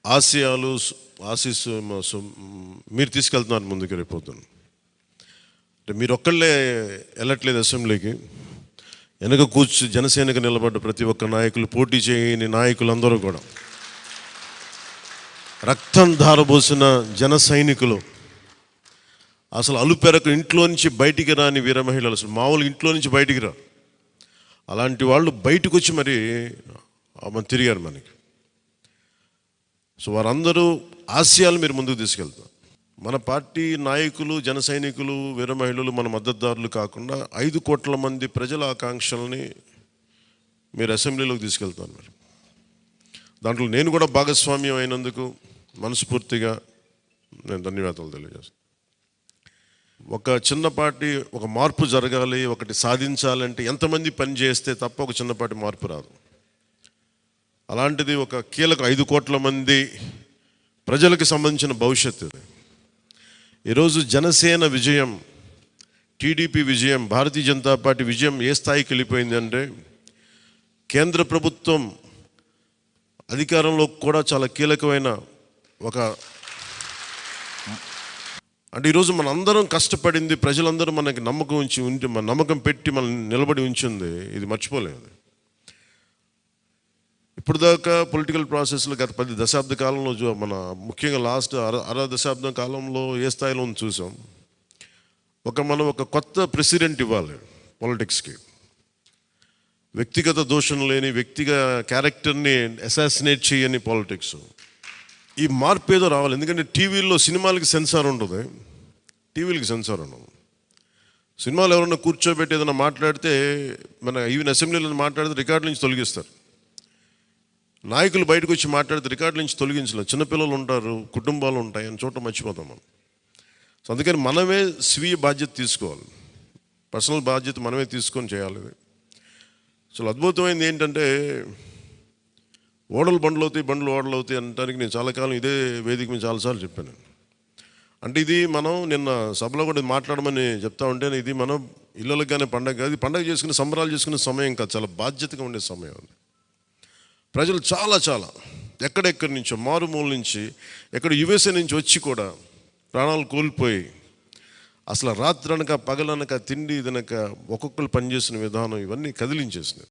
ఆశయాలు ఆశీస్సు మీరు తీసుకెళ్తున్నారు ముందుకు రేపొద్దున. అంటే మీరు ఒక్కళ్ళే వెళ్ళట్లేదు అసెంబ్లీకి. వెనక కూర్చు జనసేనకు నిలబడ్డ ప్రతి ఒక్క నాయకులు, పోటీ చేయని నాయకులందరూ కూడా, రక్తం ధారబోసిన జన సైనికులు, అసలు అలుపెరకు ఇంట్లో నుంచి బయటికి రాని వీర మహిళలు, అసలు మామూలు ఇంట్లో నుంచి బయటికి రా, అలాంటి వాళ్ళు బయటకు వచ్చి మరి తిరిగారు మనకి. సో వారందరూ ఆశయాలు మీరు ముందుకు తీసుకెళ్తారు. మన పార్టీ నాయకులు, జన సైనికులు, వీర మహిళలు, మన మద్దతుదారులు కాకుండా 5 కోట్ల మంది ప్రజల ఆకాంక్షల్ని మీరు అసెంబ్లీలోకి తీసుకెళ్తారు. మరి దాంట్లో నేను కూడా భాగస్వామ్యం అయినందుకు మనస్ఫూర్తిగా నేను ధన్యవాదాలు తెలియజేస్తాను. ఒక చిన్నపాటి ఒక మార్పు జరగాలి, ఒకటి సాధించాలంటే ఎంతమంది పని చేస్తే తప్ప ఒక చిన్నపాటి మార్పు రాదు. అలాంటిది ఒక కీలక 5 కోట్ల మంది ప్రజలకు సంబంధించిన భవిష్యత్తు. ఈరోజు జనసేన విజయం, టీడీపీ విజయం, భారతీయ జనతా పార్టీ విజయం ఏ స్థాయికి వెళ్ళిపోయింది అంటే, కేంద్ర ప్రభుత్వం అధికారంలో కూడా చాలా కీలకమైన అంటే ఈరోజు మనందరం కష్టపడింది, ప్రజలందరూ మనకి నమ్మకం పెట్టి మనం నిలబడి ఉంచింది, ఇది మర్చిపోలేదు. ఇప్పుడు దాకా పొలిటికల్ ప్రాసెస్లో గత 10 దశాబ్ద కాలంలో మన ముఖ్యంగా లాస్ట్ అర దశాబ్దం కాలంలో ఏ స్థాయిలో చూసాం. మనం ఒక కొత్త ప్రెసిడెంట్ ఇవ్వాలి పాలిటిక్స్కి. వ్యక్తిగత దోషం లేని, వ్యక్తిగత క్యారెక్టర్ని అసాసినేట్ చేయని పాలిటిక్స్. ఈ మార్పు ఏదో రావాలి. ఎందుకంటే టీవీల్లో సినిమాలకి సెన్సార్ ఉంటుంది, టీవీలకి సెన్సార్ ఉండదు. సినిమాలు ఎవరన్నా కూర్చోబెట్టి ఏదైనా మాట్లాడితే, మన ఈవెన్ అసెంబ్లీలో మాట్లాడితే రికార్డు నుంచి తొలగిస్తారు. నాయకులు బయటకు వచ్చి మాట్లాడితే రికార్డు నుంచి తొలగించలేదు. చిన్నపిల్లలు ఉంటారు, కుటుంబాలు ఉంటాయి, అని చోట మర్చిపోతాం మనం. సో అందుకని మనమే స్వీయ బాధ్యత తీసుకోవాలి, పర్సనల్ బాధ్యత మనమే తీసుకొని చేయాలి. అసలు అద్భుతమైనది ఏంటంటే, ఓడలు బండ్లు అవుతాయి, బండ్లు ఓడలు అవుతాయి అనడానికి నేను చాలా కాలం ఇదే వేదిక మీద చాలాసార్లు చెప్పాను. అంటే ఇది మనం నిన్న సభలో కూడా మాట్లాడమని చెప్తా ఉంటే, ఇది మనం ఇళ్ళకి కానీ పండగ కాదు, పండగ చేసుకునే సంబరాలు చేసుకునే సమయం కాదు, చాలా బాధ్యతగా ఉండే సమయం అది. ప్రజలు చాలా ఎక్కడెక్కడి నుంచో, మారుమూల నుంచి, ఎక్కడ యుఎస్ఏ నుంచి వచ్చి కూడా ప్రాణాలు కోల్పోయి, అసలు రాత్రి అనక పగలనక, తిండి తినక ఒక్కొక్కరు పనిచేసిన విధానం, ఇవన్నీ కదిలించేసినాయి.